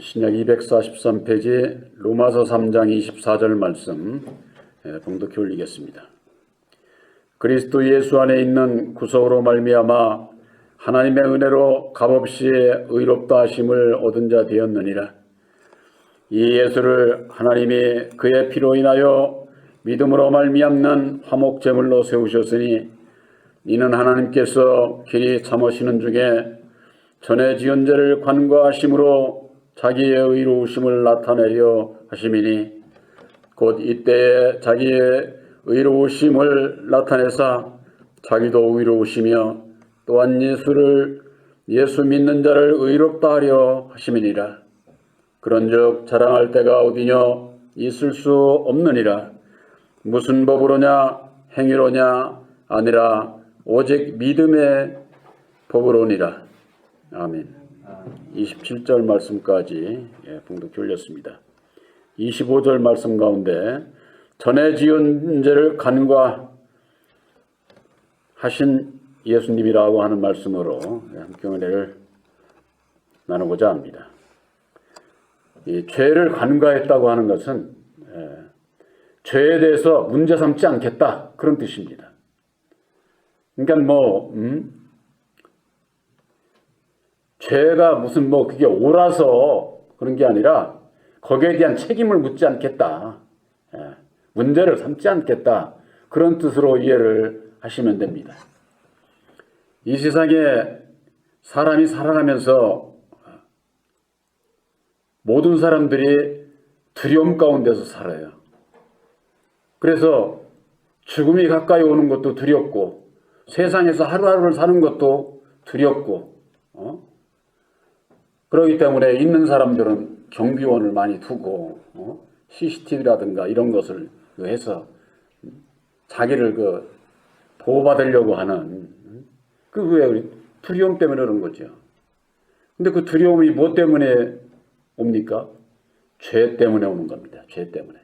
신약 243페이지 로마서 3장 24절 말씀 봉독해 올리겠습니다. 그리스도 예수 안에 있는 구속으로 말미암아 하나님의 은혜로 값없이 의롭다 하심을 얻은 자 되었느니라. 이 예수를 하나님이 그의 피로 인하여 믿음으로 말미암는 화목제물로 세우셨으니 이는 하나님께서 길이 참으시는 중에 전에 지은 죄를 관과하심으로 자기의 의로우심을 나타내려 하심이니 곧 이때에 자기의 의로우심을 나타내사 자기도 의로우시며 또한 예수 믿는 자를 의롭다 하려 하심이니라. 그런즉 자랑할 때가 어디뇨 있을 수 없느니라. 무슨 법으로냐 행위로냐 아니라 오직 믿음의 법으로니라. 아멘. 27절 말씀까지 봉독해 올렸습니다. 25절 말씀 가운데 전에 지은 죄를 간과하신 예수님이라고 하는 말씀으로 함께 은혜를 나누고자 합니다. 이 죄를 간과했다고 하는 것은 죄에 대해서 문제 삼지 않겠다 그런 뜻입니다. 그러니까 죄가 무슨 그게 옳아서 그런 게 아니라 거기에 대한 책임을 묻지 않겠다. 문제를 삼지 않겠다. 그런 뜻으로 이해를 하시면 됩니다. 이 세상에 사람이 살아가면서 모든 사람들이 두려움 가운데서 살아요. 그래서 죽음이 가까이 오는 것도 두렵고 세상에서 하루하루를 사는 것도 두렵고 그렇기 때문에 있는 사람들은 경비원을 많이 두고 CCTV라든가 이런 것을 해서 자기를 보호받으려고 하는 왜 두려움 때문에 그런 거죠. 근데 그 두려움이 뭐 때문에 옵니까? 죄 때문에 오는 겁니다. 죄 때문에.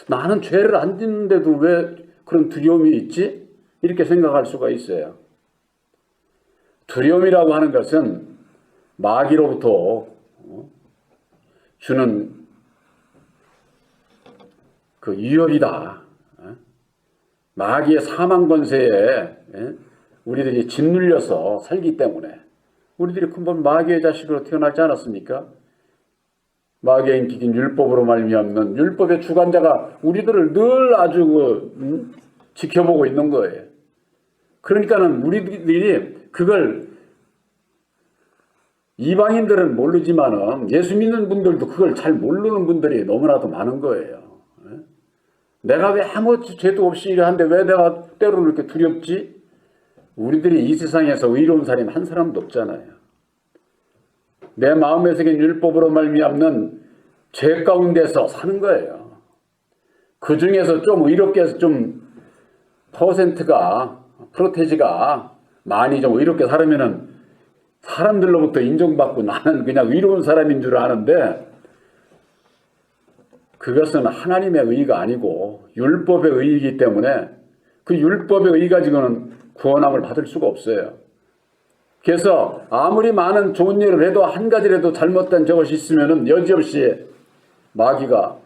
나는 죄를 안 짓는데도 왜 그런 두려움이 있지? 이렇게 생각할 수가 있어요. 두려움이라고 하는 것은 마귀로부터 주는 그 위협이다. 마귀의 사망 권세에 우리들이 짓눌려서 살기 때문에 우리들이 근본 마귀의 자식으로 태어나지 않았습니까? 마귀의 인기인 율법으로 말미암는 율법의 주관자가 우리들을 늘 아주 지켜보고 있는 거예요. 그러니까는 우리들이 그걸 이방인들은 모르지만은 예수 믿는 분들도 그걸 잘 모르는 분들이 너무나도 많은 거예요. 내가 왜 아무 죄도 없이 이러한데 왜 내가 때로는 이렇게 두렵지? 우리들이 이 세상에서 의로운 사람이 한 사람도 없잖아요. 내 마음에 새긴 율법으로 말미암는 죄 가운데서 사는 거예요. 그 중에서 좀 의롭게 좀 프로테지가 많이 좀 의롭게 살으면은 사람들로부터 인정받고 나는 그냥 의로운 사람인 줄 아는데 그것은 하나님의 의의가 아니고 율법의 의의이기 때문에 그 율법의 의의 가지고는 구원함을 받을 수가 없어요. 그래서 아무리 많은 좋은 일을 해도 한 가지라도 잘못된 저것이 있으면은 여지없이 마귀가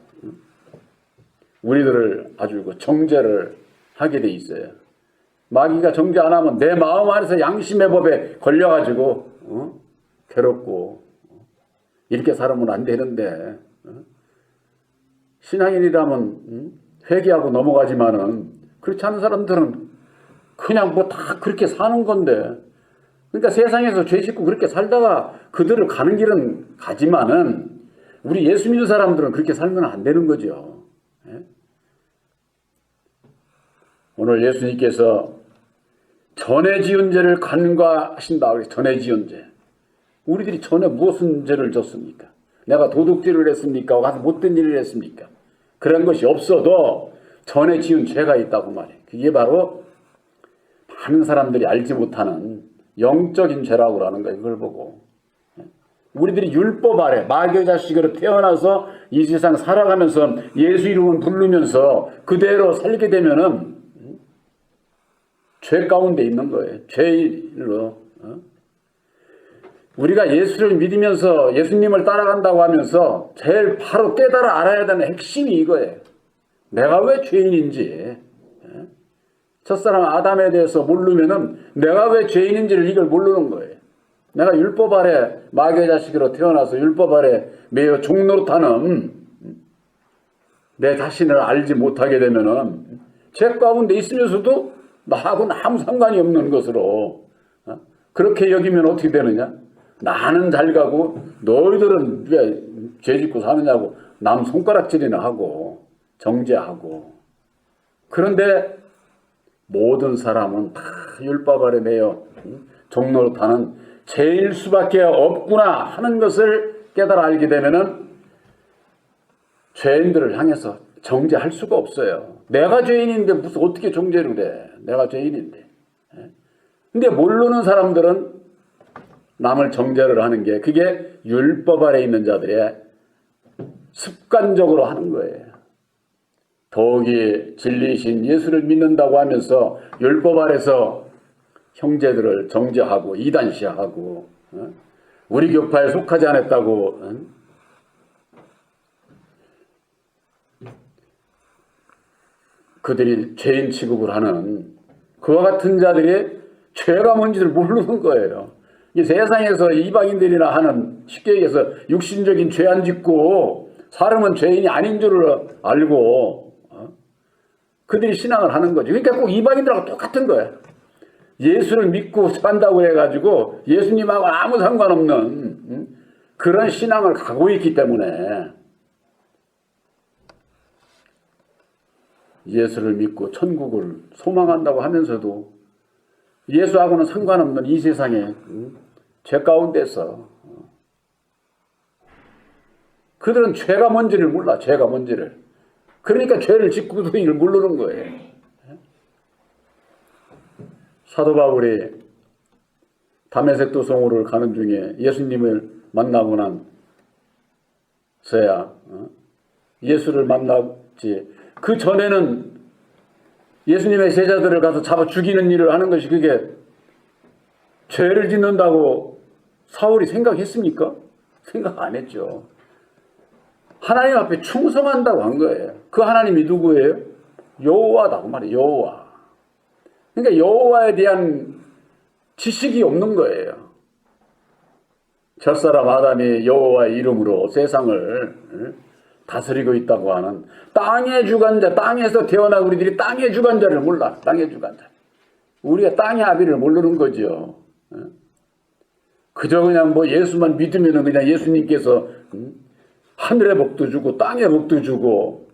우리들을 아주 정죄를 하게 돼 있어요. 마귀가 정죄 안 하면 내 마음 안에서 양심의 법에 걸려가지고 괴롭고 이렇게 살으면 안 되는데 신앙인이라면 회개하고 넘어가지만은 그렇지 않은 사람들은 그냥 다 그렇게 사는 건데 그러니까 세상에서 죄 짓고 그렇게 살다가 그들을 가는 길은 가지만은 우리 예수 믿는 사람들은 그렇게 살면 안 되는 거죠. 오늘 예수님께서 전에 지은 죄를 간과하신다. 전에 지은 죄. 우리들이 전에 무슨 죄를 졌습니까? 내가 도둑질을 했습니까? 가서 못된 일을 했습니까? 그런 것이 없어도 전에 지은 죄가 있다고 말이에요. 그게 바로 많은 사람들이 알지 못하는 영적인 죄라고 하는 거예요. 그걸 보고. 우리들이 율법 아래 마귀의 자식으로 태어나서 이 세상 살아가면서 예수 이름을 부르면서 그대로 살게 되면은 죄 가운데 있는 거예요. 죄인으로. 우리가 예수를 믿으면서 예수님을 따라간다고 하면서 제일 바로 깨달아 알아야 되는 핵심이 이거예요. 내가 왜 죄인인지. 첫사람 아담에 대해서 모르면은 내가 왜 죄인인지를 이걸 모르는 거예요. 내가 율법 아래 마귀의 자식으로 태어나서 율법 아래 매여 종노릇하는 내 자신을 알지 못하게 되면은 죄 가운데 있으면서도 나하고는 아무 상관이 없는 것으로 그렇게 여기면 어떻게 되느냐? 나는 잘 가고 너희들은 왜 죄 짓고 사느냐고 남 손가락질이나 하고 정죄하고. 그런데 모든 사람은 다 율법 아래 매여 종노릇하는 죄일 수밖에 없구나 하는 것을 깨달아 알게 되면은 죄인들을 향해서 정죄할 수가 없어요. 내가 죄인인데 무슨 어떻게 정죄를 해? 내가 죄인인데. 근데 모르는 사람들은 남을 정죄를 하는 게 그게 율법 아래 있는 자들의 습관적으로 하는 거예요. 더욱이 진리이신 예수를 믿는다고 하면서 율법 아래서 형제들을 정죄하고 이단시하고 우리 교파에 속하지 않았다고 그들이 죄인 취급을 하는 그와 같은 자들이 죄가 뭔지를 모르는 거예요. 이 세상에서 이방인들이나 하는 쉽게 얘기해서 육신적인 죄 안 짓고 사람은 죄인이 아닌 줄을 알고 그들이 신앙을 하는 거죠. 그러니까 꼭 이방인들하고 똑같은 거예요. 예수를 믿고 산다고 해가지고 예수님하고 아무 상관없는 그런 신앙을 갖고 있기 때문에 예수를 믿고 천국을 소망한다고 하면서도 예수하고는 상관없는 이 세상에 죄 가운데서 그들은 죄가 뭔지를 몰라. 죄가 뭔지를. 그러니까 죄를 짓고도 이를 모르는 거예요. 사도 바울이 다메섹 도성으로 가는 중에 예수님을 만나고 나서야 예수를 만났지. 그 전에는 예수님의 제자들을 가서 잡아 죽이는 일을 하는 것이 그게 죄를 짓는다고 사울이 생각했습니까? 생각 안 했죠. 하나님 앞에 충성한다고 한 거예요. 그 하나님이 누구예요? 여호와다고 말해요. 여호와. 그러니까 여호와에 대한 지식이 없는 거예요. 첫사람 아담이 여호와의 이름으로 세상을 다스리고 있다고 하는 땅의 주관자, 땅에서 태어난 우리들이 땅의 주관자를 몰라. 땅의 주관자. 우리가 땅의 아비를 모르는 거죠. 그저 그냥 뭐 예수만 믿으면 그냥 예수님께서 하늘의 복도 주고 땅의 복도 주고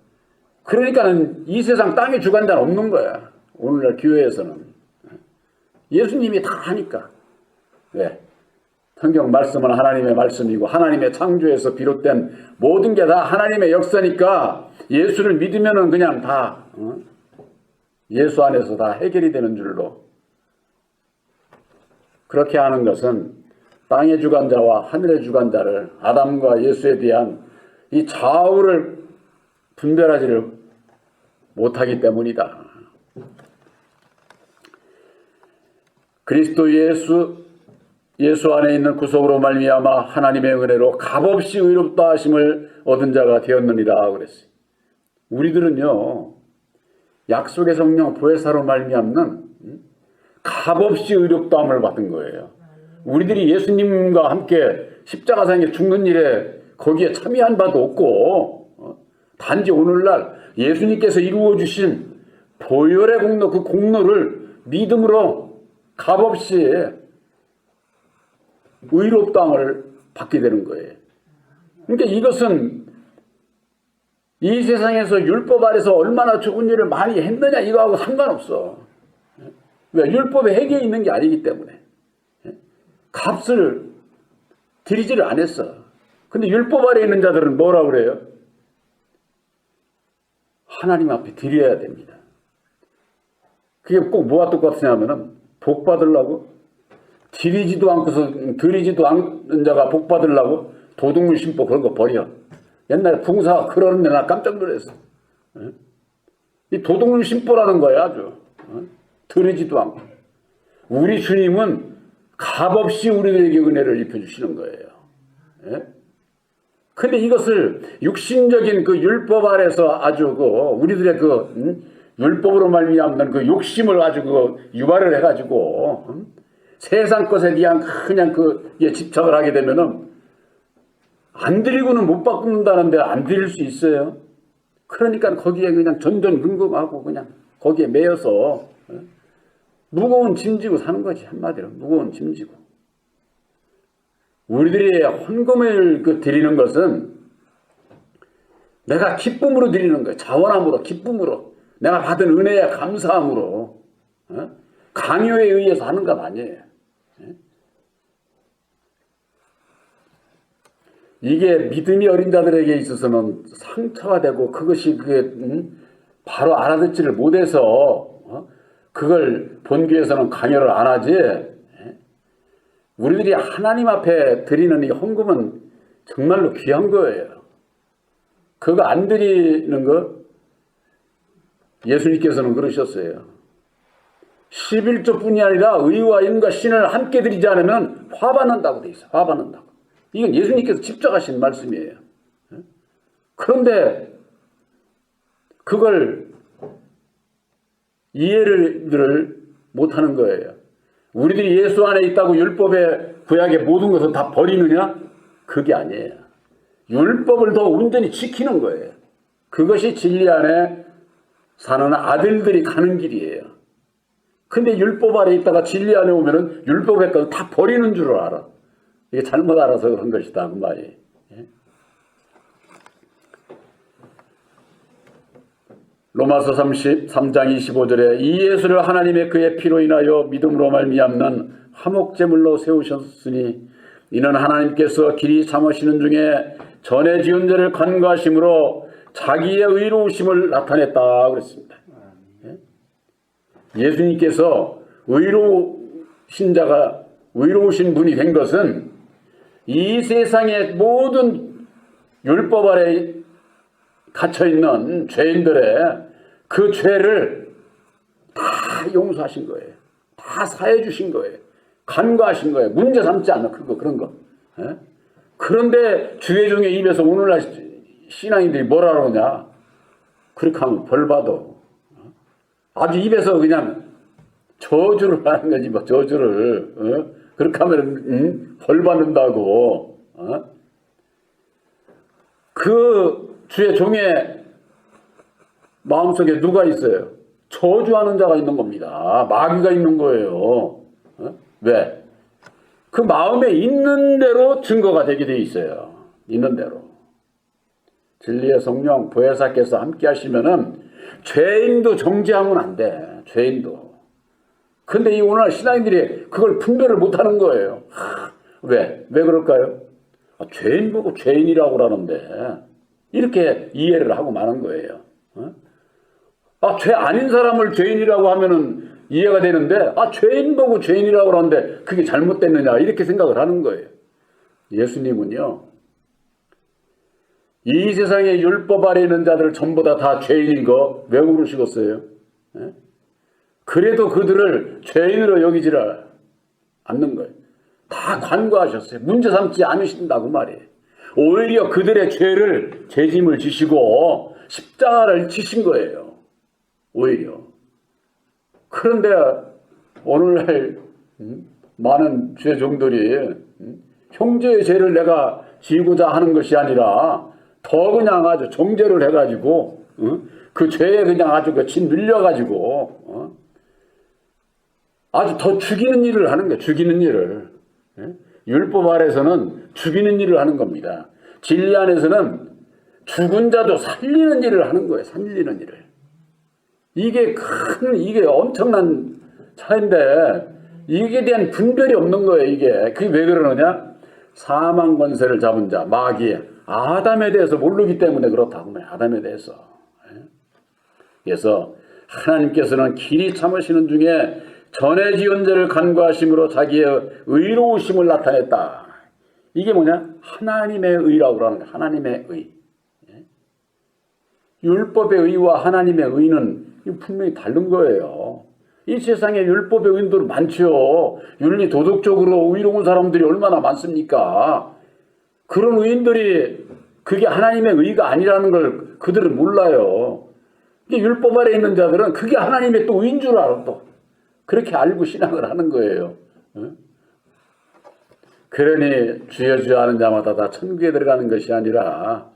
그러니까는 이 세상 땅의 주관자는 없는 거야. 오늘날 교회에서는. 예수님이 다 하니까. 왜? 성경 말씀은 하나님의 말씀이고 하나님의 창조에서 비롯된 모든 게 다 하나님의 역사니까 예수를 믿으면은 그냥 다 예수 안에서 다 해결이 되는 줄로. 그렇게 하는 것은 땅의 주관자와 하늘의 주관자를 아담과 예수에 대한 이 좌우를 분별하지를 못하기 때문이다. 그리스도 예수 안에 있는 구속으로 말미암아 하나님의 은혜로 값없이 의롭다 하심을 얻은 자가 되었느니라 그랬어요. 우리들은요 약속의 성령 보혜사로 말미암는 값없이 의롭다함을 받은 거예요. 우리들이 예수님과 함께 십자가상에 죽는 일에 거기에 참여한 바도 없고 단지 오늘날 예수님께서 이루어 주신 보혈의 공로, 그 공로를 믿음으로 값없이 의롭다함을 받게 되는 거예요. 그러니까 이것은 이 세상에서 율법 아래서 얼마나 좋은 일을 많이 했느냐 이거하고 상관없어. 왜? 율법에 해계에 있는 게 아니기 때문에 값을 드리지를 않았어. 근데 율법 아래에 있는 자들은 뭐라 그래요? 하나님 앞에 드려야 됩니다. 그게 꼭 뭐가 똑같으냐면은 복 받으려고 드리지도 않고서 드리지도 않는 자가 복 받으려고 도둑물 심보 그런 거 버려. 옛날에 풍사가 그러는데 나 깜짝 놀랐어. 이 도둑물 심보라는 거야 아주. 드리지도 않고. 우리 주님은 값없이 우리들에게 은혜를 입혀주시는 거예요. 예? 근데 이것을 육신적인 그 율법 아래서 아주 우리들의 율법으로 말미암는 그 욕심을 아주 유발을 해가지고 세상 것에 대한 그냥 집착을 하게 되면은 안 드리고는 못 바꾼다는데 안 드릴 수 있어요. 그러니까 거기에 그냥 전전긍긍하고 그냥 거기에 매여서 무거운 짐지고 사는 거지. 한마디로 무거운 짐지고. 우리들이 헌금을 드리는 것은 내가 기쁨으로 드리는 거예요. 자원함으로, 기쁨으로. 내가 받은 은혜에 감사함으로. 강요에 의해서 하는 것 아니에요. 이게 믿음이 어린 자들에게 있어서는 상처가 되고 그것이 바로 알아듣지를 못해서 그걸 본교에서는 강요를 안 하지. 우리들이 하나님 앞에 드리는 이 헌금은 정말로 귀한 거예요. 그거 안 드리는 거 예수님께서는 그러셨어요. 11조뿐이 아니라 의와 인과 신을 함께 드리지 않으면 화받는다고 돼 있어요. 화받는다고. 이건 예수님께서 직접 하신 말씀이에요. 그런데 그걸 이해를 못하는 거예요. 우리들이 예수 안에 있다고 율법의 구약의 모든 것을 다 버리느냐? 그게 아니에요. 율법을 더 온전히 지키는 거예요. 그것이 진리 안에 사는 아들들이 가는 길이에요. 근데 율법 아래 있다가 진리 안에 오면은 율법의 것을 다 버리는 줄 알아. 이게 잘못 알아서 그런 것이다. 그 말이. 로마서 33장 25절에 이 예수를 하나님의 그의 피로 인하여 믿음으로 말미암는 화목제물로 세우셨으니 이는 하나님께서 길이 참으시는 중에 전에 지은 죄를 간과하심으로 자기의 의로우심을 나타냈다 그랬습니다. 예수님께서 의로우신 분이 된 것은 이 세상의 모든 율법 아래 갇혀있는 죄인들의 그 죄를 다 용서하신 거예요. 다 사해 주신 거예요. 간과하신 거예요. 문제 삼지 않는 그런 거. 그런데 주의 종의 입에서 오늘날 신앙인들이 뭐라 그러냐. 그렇게 하면 벌 받아. 아주 입에서 그냥 저주를 하는 거지. 뭐 저주를. 그렇게 하면 벌 받는다고. 그 주의 종의 마음속에 누가 있어요? 저주하는 자가 있는 겁니다. 마귀가 있는 거예요. 왜? 그 마음에 있는 대로 증거가 되게 돼 있어요. 있는 대로. 진리의 성령 보혜사께서 함께 하시면은 죄인도 정죄하면 안 돼. 죄인도. 근데 이 오늘 신앙인들이 그걸 분별을 못 하는 거예요. 왜? 왜 그럴까요? 죄인 보고 죄인이라고 그러는데 이렇게 이해를 하고 마는 거예요. 죄 아닌 사람을 죄인이라고 하면은 이해가 되는데 죄인 보고 죄인이라고 그러는데 그게 잘못됐느냐 이렇게 생각을 하는 거예요. 예수님은요. 이 세상에 율법 아래 있는 자들 전부 다 죄인인 거 왜 그러시겠어요? 그래도 그들을 죄인으로 여기지를 않는 거예요. 다 간과하셨어요. 문제 삼지 않으신다고 말이에요. 오히려 그들의 죄를 죄짐을 지시고 십자가를 지신 거예요. 오히려. 그런데 오늘날 많은 죄종들이 형제의 죄를 내가 지고자 하는 것이 아니라 더 그냥 아주 정죄를 해가지고 그 죄에 그냥 아주 진 늘려가지고 아주 더 죽이는 일을 하는 거예요. 죽이는 일을. 율법 아래서는 죽이는 일을 하는 겁니다. 진리 안에서는 죽은 자도 살리는 일을 하는 거예요. 살리는 일을. 이게 엄청난 차이인데 이게 대한 분별이 없는 거예요. 이게. 그게 왜 그러느냐? 사망 권세를 잡은 자, 마귀, 아담에 대해서 모르기 때문에 그렇다고 말해요. 아담에 대해서. 그래서 하나님께서는 길이 참으시는 중에 전에 지은 죄를 간과하심으로 자기의 의로우심을 나타냈다. 이게 뭐냐? 하나님의 의라고 하는 거예요. 하나님의 의. 율법의 의와 하나님의 의는 분명히 다른 거예요. 이 세상에 율법의 의인들 많죠. 윤리 도덕적으로 의로운 사람들이 얼마나 많습니까? 그런 의인들이 그게 하나님의 의가 아니라는 걸 그들은 몰라요. 율법 아래 있는 자들은 그게 하나님의 또 의인 줄 알아. 또 그렇게 알고 신앙을 하는 거예요. 그러니 주여 주여 하는 자마다 다 천국에 들어가는 것이 아니라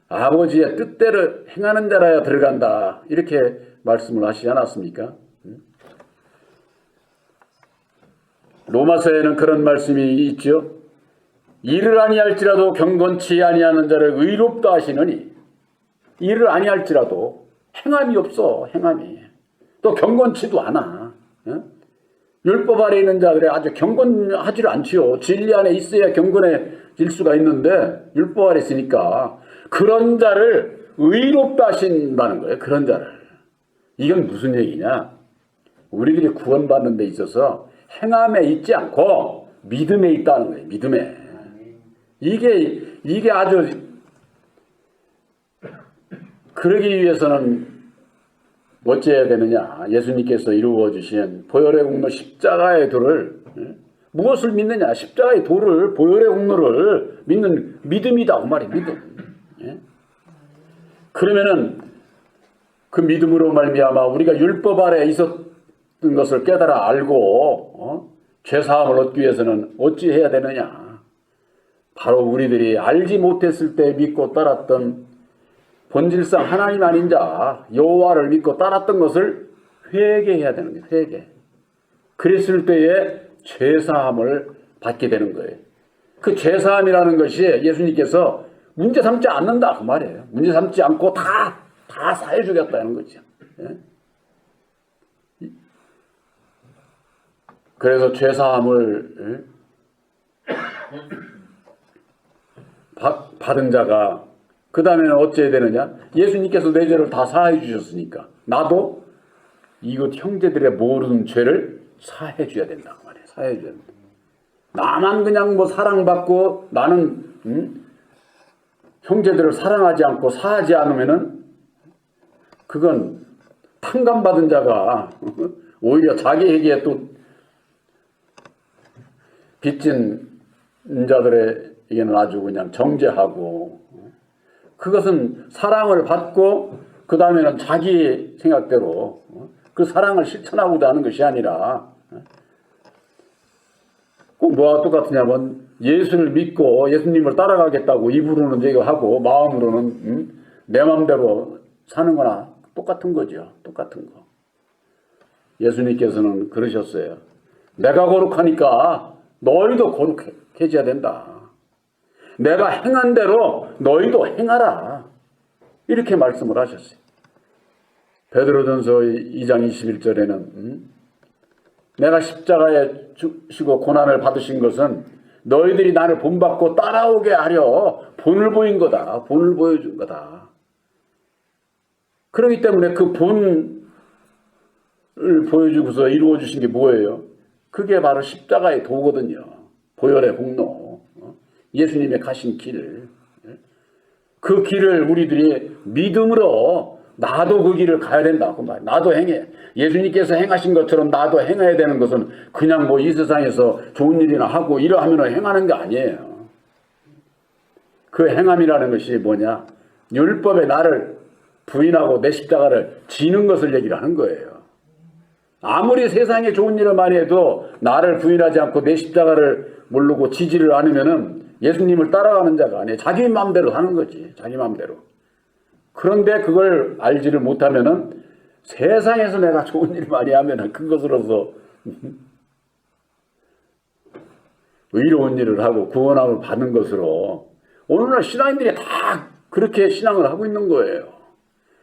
아버지의 뜻대로 행하는 자라야 들어간다. 이렇게 말씀을 하시지 않았습니까? 로마서에는 그런 말씀이 있죠. 일을 아니할지라도 경건치 아니하는 자를 의롭다 하시느니, 일을 아니할지라도 행함이 없어. 행함이 또 경건치도 않아. 율법 아래 있는 자들이 아주 경건하지를 않지요. 진리 안에 있어야 경건해질 수가 있는데 율법 아래 있으니까 그런 자를 의롭다 하신다는 거예요. 그런 자를. 이건 무슨 얘기냐? 우리들이 구원받는 데 있어서 행함에 있지 않고 믿음에 있다는 거예요. 믿음에. 이게 아주, 그러기 위해서는 어찌해야 되느냐? 예수님께서 이루어 주신 보혈의 공로 십자가의 도를, 무엇을 믿느냐? 십자가의 도를, 보혈의 공로를 믿는 믿음이다. 그 말이 믿음. 그러면은 그 믿음으로 말미암아 우리가 율법 아래 있었던 것을 깨달아 알고 죄 사함을 얻기 위해서는 어찌 해야 되느냐? 바로 우리들이 알지 못했을 때 믿고 따랐던 본질상 하나님 아닌 자 여호와를 믿고 따랐던 것을 회개해야 되는 거예요. 회개. 그랬을 때에 죄사함을 받게 되는 거예요. 그 죄사함이라는 것이 예수님께서 문제 삼지 않는다 그 말이에요. 문제 삼지 않고 다 사해 주겠다는 거죠. 그래서 죄사함을 받은 자가 그 다음에는 어찌해야 되느냐? 예수님께서 내 죄를 다 사해 주셨으니까 나도 이것 형제들의 모든 죄를 사해 줘야 된다 그 말이에요. 사해 줘야 된다. 나만 그냥 뭐 사랑받고 나는 형제들을 사랑하지 않고 사하지 않으면은 그건 탕감받은 자가 오히려 자기에게 또 빚진 자들에게는 아주 그냥 정죄하고, 그것은 사랑을 받고 그 다음에는 자기 생각대로 그 사랑을 실천하고자 하는 것이 아니라, 꼭 뭐와 똑같으냐면 예수를 믿고 예수님을 따라가겠다고 입으로는 얘기하고 마음으로는 내 마음대로 사는 거나 똑같은 거죠. 똑같은 거. 예수님께서는 그러셨어요. 내가 거룩하니까 너희도 거룩해져야 된다. 내가 행한 대로 너희도 행하라. 이렇게 말씀을 하셨어요. 베드로전서 2장 21절에는 내가 십자가에 죽으시고 고난을 받으신 것은 너희들이 나를 본받고 따라오게 하려 본을 보인 거다. 본을 보여준 거다. 그렇기 때문에 그 본을 보여주고서 이루어 주신 게 뭐예요? 그게 바로 십자가의 도거든요. 보혈의 공로. 예수님의 가신 길. 그 길을 우리들이 믿음으로 나도 그 길을 가야 된다. 그 말. 나도 행해. 예수님께서 행하신 것처럼 나도 행해야 되는 것은 그냥 뭐 이 세상에서 좋은 일이나 하고 이러하면 행하는 게 아니에요. 그 행함이라는 것이 뭐냐? 율법에 나를 부인하고 내 십자가를 지는 것을 얘기를 하는 거예요. 아무리 세상에 좋은 일을 많이 해도 나를 부인하지 않고 내 십자가를 모르고 지지를 않으면은 예수님을 따라가는 자가 아니에요. 자기 마음대로 사는 거지. 자기 마음대로. 그런데 그걸 알지를 못하면은 세상에서 내가 좋은 일 많이 하면은 그것으로서 의로운 일을 하고 구원함을 받는 것으로 오늘날 신앙인들이 다 그렇게 신앙을 하고 있는 거예요.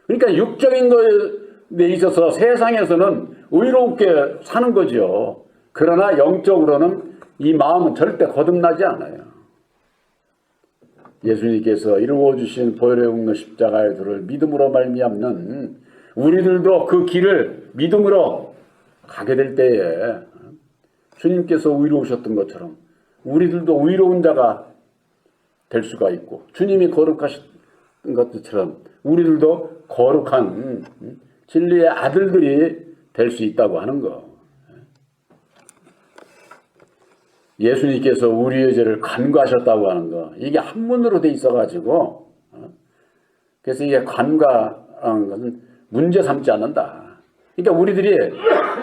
그러니까 육적인 것에 있어서 세상에서는 의롭게 사는 거죠. 그러나 영적으로는 이 마음은 절대 거듭나지 않아요. 예수님께서 이루어 주신 보혈의 공로 십자가의 도를 믿음으로 말미암는 우리들도 그 길을 믿음으로 가게 될 때에 주님께서 의로우셨던 것처럼 우리들도 의로운 자가 될 수가 있고, 주님이 거룩하신 것처럼 우리들도 거룩한 진리의 아들들이 될 수 있다고 하는 거. 예수님께서 우리의 죄를 간과하셨다고 하는 거. 이게 한문으로 돼 있어가지고 그래서 이게 간과하는 것은 문제 삼지 않는다. 그러니까 우리들이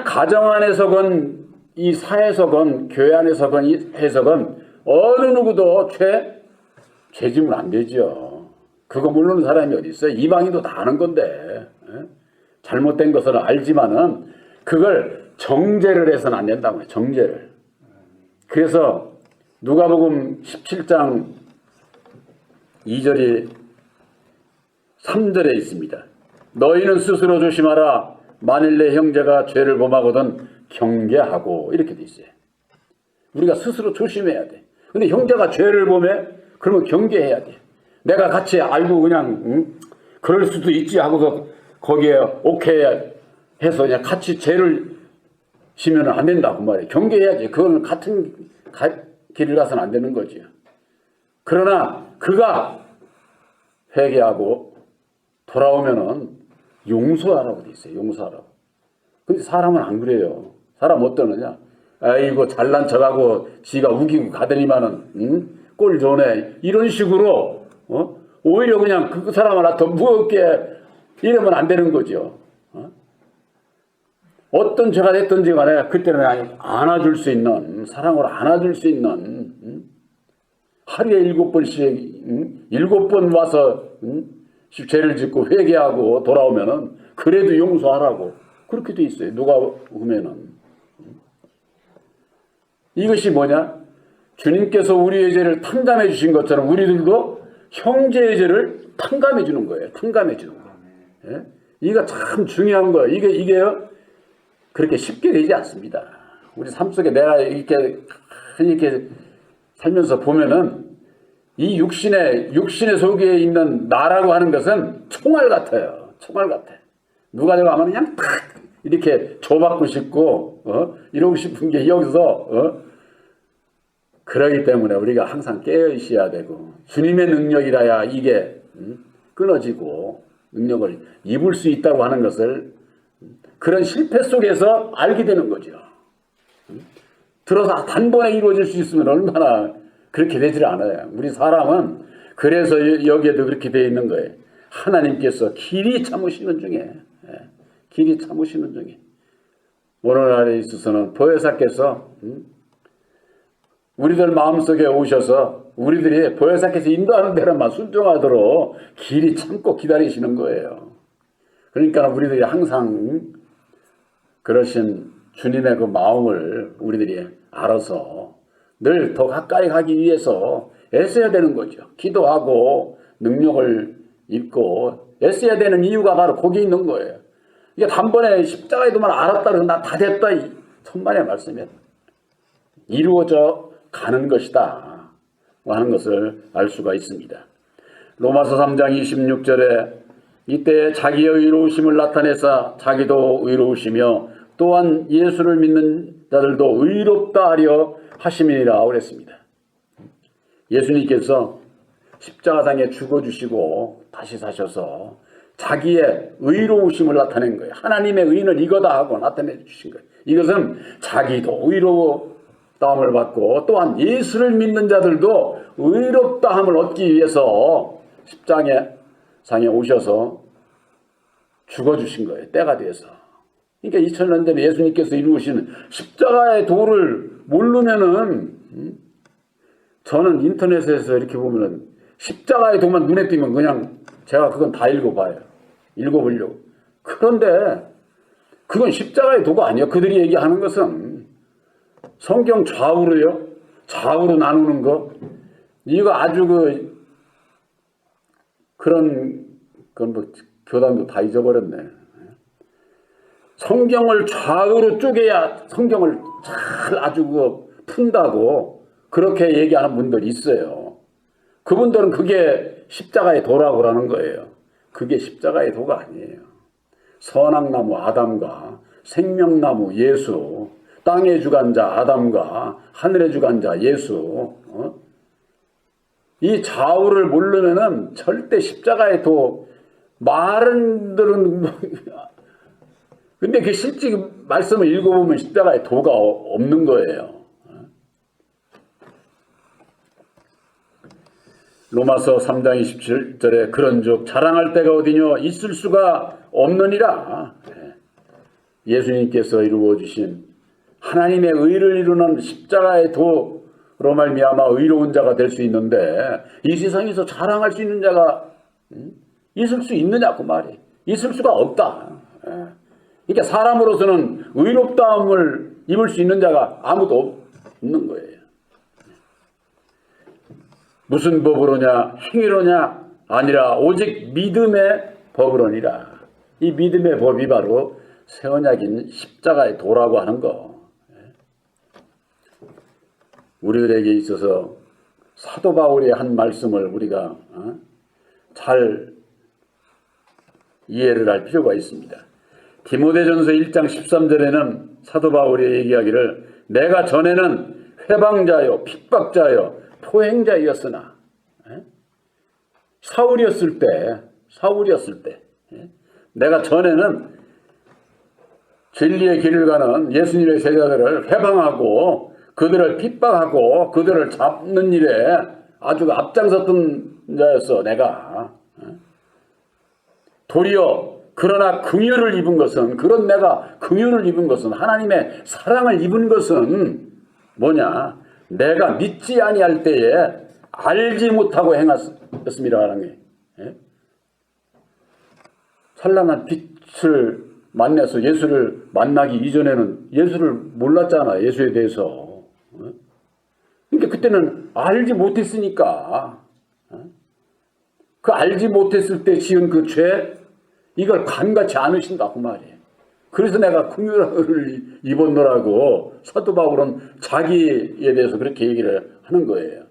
가정 안에서건 이 사회에서건 교회 안에서건 이 해석은 어느 누구도 죄지면 안 되죠. 그거 모르는 사람이 어디 있어요? 이방인도 다 아는 건데 잘못된 것을 알지만은 그걸 정죄를 해서는 안 된다고 해요. 정죄를. 그래서 누가복음 17장 2절이 3절에 있습니다. 너희는 스스로 조심하라. 만일 내 형제가 죄를 범하거든 경계하고 이렇게 돼 있어요. 우리가 스스로 조심해야 돼. 근데 형제가 죄를 범해? 그러면 경계해야 돼. 내가 같이 알고 그냥 그럴 수도 있지 하고서 거기에 오케이 해서 그냥 같이 죄를 지면 안 된다고 말이에요. 경계해야지. 그건 같은 길을 가서는 안 되는 거지. 그러나 그가 회개하고 돌아오면은 용서하라고 돼 있어요. 용서하라고. 근데 사람은 안 그래요. 사람 어떠느냐? 아이고 잘난 척하고 지가 우기고 가더니만은 꼴 좋네. 이런 식으로 오히려 그냥 그 사람을 더 무겁게 이러면 안 되는 거죠. 어떤 죄가 됐든지 간에 그때는 안아줄 수 있는 사랑으로 안아줄 수 있는 하루에 7번씩 7번 와서 죄를 짓고 회개하고 돌아오면은 그래도 용서하라고 그렇게 돼 있어요. 누가 보면은 이것이 뭐냐? 주님께서 우리의 죄를 탕감해 주신 것처럼 우리들도 형제의 죄를 탕감해 주는 거예요. 탕감해 주는 거예요. 예? 이거 참 중요한 거예요. 이게요 그렇게 쉽게 되지 않습니다. 우리 삶 속에 내가 이렇게 살면서 보면은 이 육신의 속에 있는 나라고 하는 것은 총알 같아요. 총알 같아. 누가 저거 하면 그냥 탁 이렇게 줘받고 싶고 이러고 싶은 게 여기서 그러기 때문에 우리가 항상 깨어 있어야 되고 주님의 능력이라야 이게 끊어지고 능력을 입을 수 있다고 하는 것을 그런 실패 속에서 알게 되는 거죠. 들어서 단번에 이루어질 수 있으면 얼마나 그렇게 되질 않아요. 우리 사람은 그래서 여기에도 그렇게 되어 있는 거예요. 하나님께서 길이 참으시는 중에 길이 참으시는 중에 오늘날에 있어서는 보혜사께서 우리들 마음속에 오셔서 우리들이 보혜사께서 인도하는 대로만 순종하도록 길이 참고 기다리시는 거예요. 그러니까 우리들이 항상 그러신 주님의 그 마음을 우리들이 알아서 늘 더 가까이 가기 위해서 애써야 되는 거죠. 기도하고 능력을 입고 애써야 되는 이유가 바로 거기 있는 거예요. 이게 단번에 십자가의 도만 알았다 그래서 나 다 됐다 천만의 말씀이에요. 이루어져 가는 것이다 하는 것을 알 수가 있습니다. 로마서 3장 26절에 이때 자기의 의로우심을 나타내사 자기도 의로우시며 또한 예수를 믿는 자들도 의롭다 하려 하심이니라 그랬습니다. 예수님께서 십자가상에 죽어주시고 다시 사셔서 자기의 의로우심을 나타낸 거예요. 하나님의 의는 이거다 하고 나타내 주신 거예요. 이것은 자기도 의롭다함을 받고 또한 예수를 믿는 자들도 의롭다함을 얻기 위해서 십자가상에 오셔서 죽어주신 거예요. 때가 돼서. 그러니까 2000년 전에 예수님께서 이루시는 십자가의 도를 모르면은 저는 인터넷에서 이렇게 보면은 십자가의 도만 눈에 띄면 그냥 제가 그건 다 읽어봐요. 읽어보려고. 그런데 그건 십자가의 도가 아니에요. 그들이 얘기하는 것은 성경 좌우로요. 좌우로 나누는 거. 이거 아주 그건 뭐 교단도 다 잊어버렸네. 성경을 좌우로 쪼개야 성경을 잘 아주 푼다고 그렇게 얘기하는 분들이 있어요. 그분들은 그게 십자가의 도라고 하는 거예요. 그게 십자가의 도가 아니에요. 선악나무 아담과 생명나무 예수, 땅의 주관자 아담과 하늘의 주관자 예수, 이 좌우를 모르면은 절대 십자가의 도 말은 들은 근데 그 실제 말씀을 읽어보면 십자가에 도가 없는 거예요. 로마서 3장 27절에 그런즉 자랑할 데가 어디뇨 있을 수가 없느니라. 예수님께서 이루어 주신 하나님의 의를 이루는 십자가의 도로 말미암아 의로운 자가 될 수 있는데 이 세상에서 자랑할 수 있는 자가 있을 수 있느냐 그 말이. 있을 수가 없다. 그러니까 사람으로서는 의롭다함을 입을 수 있는 자가 아무도 없는 거예요. 무슨 법으로냐 행위로냐 아니라 오직 믿음의 법으로니라. 이 믿음의 법이 바로 새 언약인 십자가의 도라고 하는 거. 우리들에게 있어서 사도 바울의 한 말씀을 우리가 잘 이해를 할 필요가 있습니다. 디모데전서 1장 13절에는 사도 바울이 얘기하기를 내가 전에는 회방자요 핍박자요 포행자였으나 사울이었을 때 내가 전에는 진리의 길을 가는 예수님의 제자들을 회방하고 그들을 핍박하고 그들을 잡는 일에 아주 앞장섰던 자였어 내가. 도리어 그러나 긍휼을 입은 것은 그런 내가 긍휼을 입은 것은 하나님의 사랑을 입은 것은 뭐냐 내가 믿지 아니할 때에 알지 못하고 행하였습니다 하는 게. 찬란한 빛을 만나서 예수를 만나기 이전에는 예수를 몰랐잖아 예수에 대해서. 그러니까 그때는 알지 못했으니까 그 알지 못했을 때 지은 그 죄 이걸 간과치 않으신다 그 말이에요. 그래서 내가 긍휼을 입었노라고 사도 바울은 자기에 대해서 그렇게 얘기를 하는 거예요.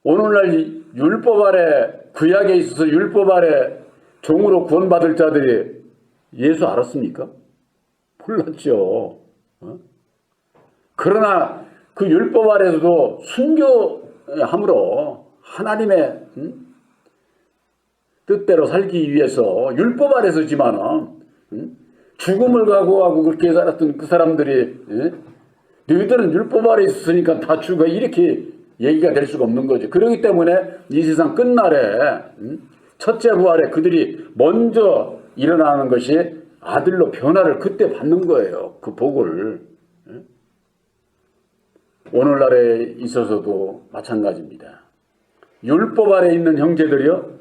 오늘날 율법 아래 구약에 있어서 율법 아래 종으로 구원받을 자들이 예수 알았습니까? 몰랐죠. 그러나 그 율법 아래서도 순교함으로 하나님의 뜻대로 살기 위해서 율법 아래서지만은 죽음을 각오하고 그렇게 살았던 그 사람들이 너희들은 율법 아래 있으니까 다 죽어 이렇게 얘기가 될 수가 없는 거죠. 그렇기 때문에 이 세상 끝날에 첫째 부활에 그들이 먼저 일어나는 것이 아들로 변화를 그때 받는 거예요. 그 복을. 오늘날에 있어서도 마찬가지입니다. 율법 아래 있는 형제들이요.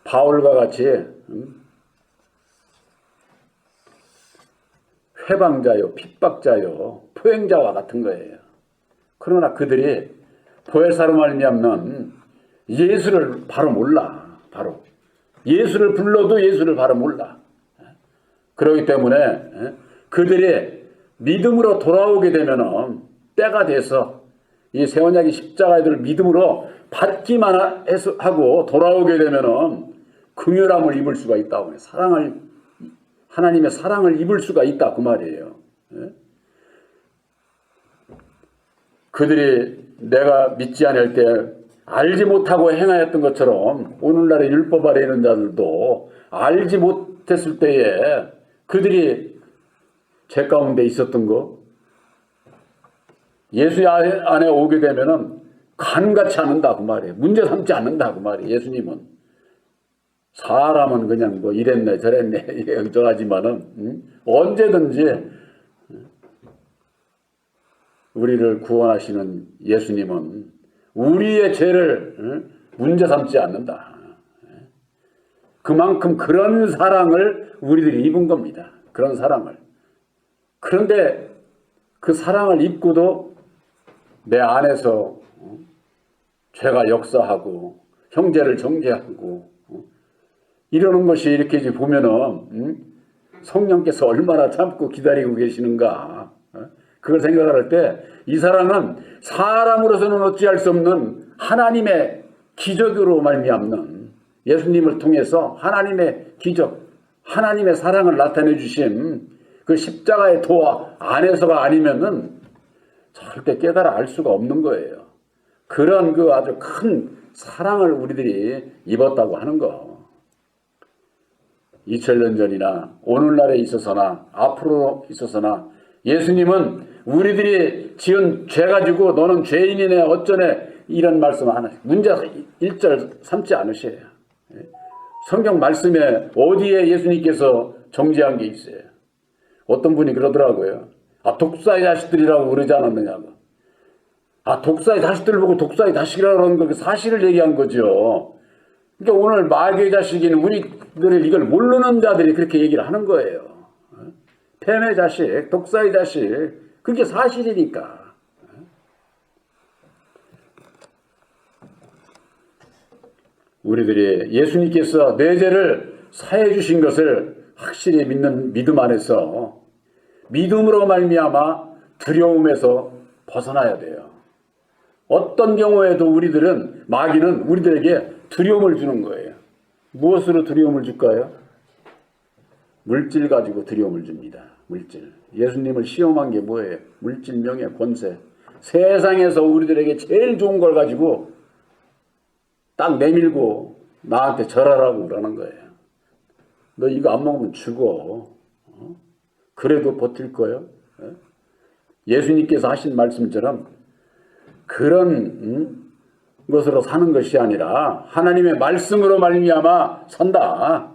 바울과 같이 회방자요, 핍박자요, 포행자와 같은 거예요. 그러나 그들이 보혜사로 말미암는 예수를 바로 몰라. 바로 예수를 불러도 예수를 바로 몰라. 그렇기 때문에 그들이 믿음으로 돌아오게 되면은 때가 돼서 이 새 언약의 십자가를 믿음으로 받기만 하고 돌아오게 되면은 긍휼함을 입을 수가 있다고. 하나님의 사랑을 입을 수가 있다 그 말이에요. 그들이 내가 믿지 않을 때 알지 못하고 행하였던 것처럼 오늘날의 율법 아래 있는 자들도 알지 못했을 때에 그들이 죄 가운데 있었던 거 예수 안에 오게 되면은 간과치 않는다 그 말이에요. 문제 삼지 않는다 그 말이에요. 예수님은 사람은 그냥 뭐 이랬네 저랬네 걱정하지만은 언제든지 우리를 구원하시는 예수님은 우리의 죄를 문제 삼지 않는다. 그만큼 그런 사랑을 우리들이 입은 겁니다. 그런 사랑을. 그런데 그 사랑을 입고도 내 안에서 죄가 역사하고 형제를 정죄하고 이러는 것이 이렇게 보면은 성령께서 얼마나 참고 기다리고 계시는가. 그걸 생각할 때 이 사랑은 사람으로서는 어찌할 수 없는 하나님의 기적으로 말미암는 예수님을 통해서 하나님의 기적, 하나님의 사랑을 나타내 주신 그 십자가의 도 안에서가 아니면은 절대 깨달아 알 수가 없는 거예요. 그런 그 아주 큰 사랑을 우리들이 입었다고 하는 거. 2000년 전이나 오늘날에 있어서나 앞으로 있어서나 예수님은 우리들이 지은 죄 가지고 너는 죄인이네 어쩌네 이런 말씀 하나 문제 1절 삼지 않으셔요. 성경 말씀에 어디에 예수님께서 정죄한 게 있어요. 어떤 분이 그러더라고요. 독사의 자식들이라고 그러지 않았느냐고. 독사의 자식들을 보고 독사의 자식이라고 그러는 거 사실을 얘기한 거죠. 그러니까 오늘 마귀의 자식인 우리들을 이걸 모르는 자들이 그렇게 얘기를 하는 거예요. 뱀의 자식, 독사의 자식, 그게 사실이니까. 우리들이 예수님께서 내 죄를 사해 주신 것을 확실히 믿는 믿음 안에서 믿음으로 말미암아 두려움에서 벗어나야 돼요. 어떤 경우에도 우리들은 마귀는 우리들에게 두려움을 주는 거예요. 무엇으로 두려움을 줄까요? 물질 가지고 두려움을 줍니다. 물질. 예수님을 시험한 게 뭐예요? 물질, 명예, 권세. 세상에서 우리들에게 제일 좋은 걸 가지고 딱 내밀고 나한테 절하라고 그러는 거예요. 너 이거 안 먹으면 죽어. 그래도 버틸 거예요. 예수님께서 하신 말씀처럼 그런 것으로 사는 것이 아니라 하나님의 말씀으로 말미암아 산다.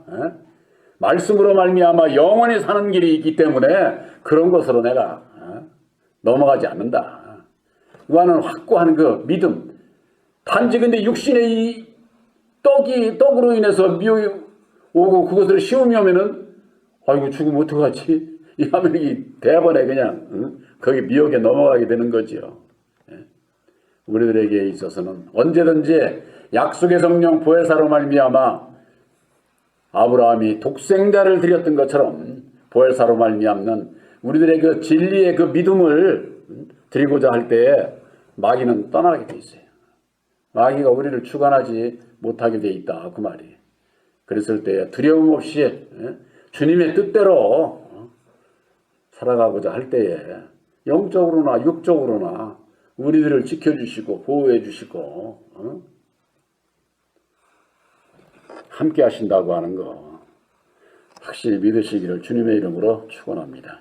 말씀으로 말미암아 영원히 사는 길이 있기 때문에 그런 것으로 내가 넘어가지 않는다. 그거는 확고한 그 믿음. 단지 근데 육신의 이 떡으로 인해서 미혹이 오고 그것을 시험이 오면은 아이고 죽으면 어떡하지? 이 하면 이 대번에 그냥 거기 미혹에 넘어가게 되는 거죠. 우리들에게 있어서는 언제든지 약속의 성령 보혜사로 말미암아 아브라함이 독생자를 드렸던 것처럼 보혜사로 말미암는 우리들의 그 진리의 그 믿음을 드리고자 할 때에 마귀는 떠나게 돼 있어요. 마귀가 우리를 주관하지 못하게 돼 있다 그 말이. 그랬을 때 두려움 없이 주님의 뜻대로 살아가고자 할 때에 영적으로나 육적으로나 우리들을 지켜주시고 보호해 주시고 함께 하신다고 하는 거 확실히 믿으시기를 주님의 이름으로 축원합니다.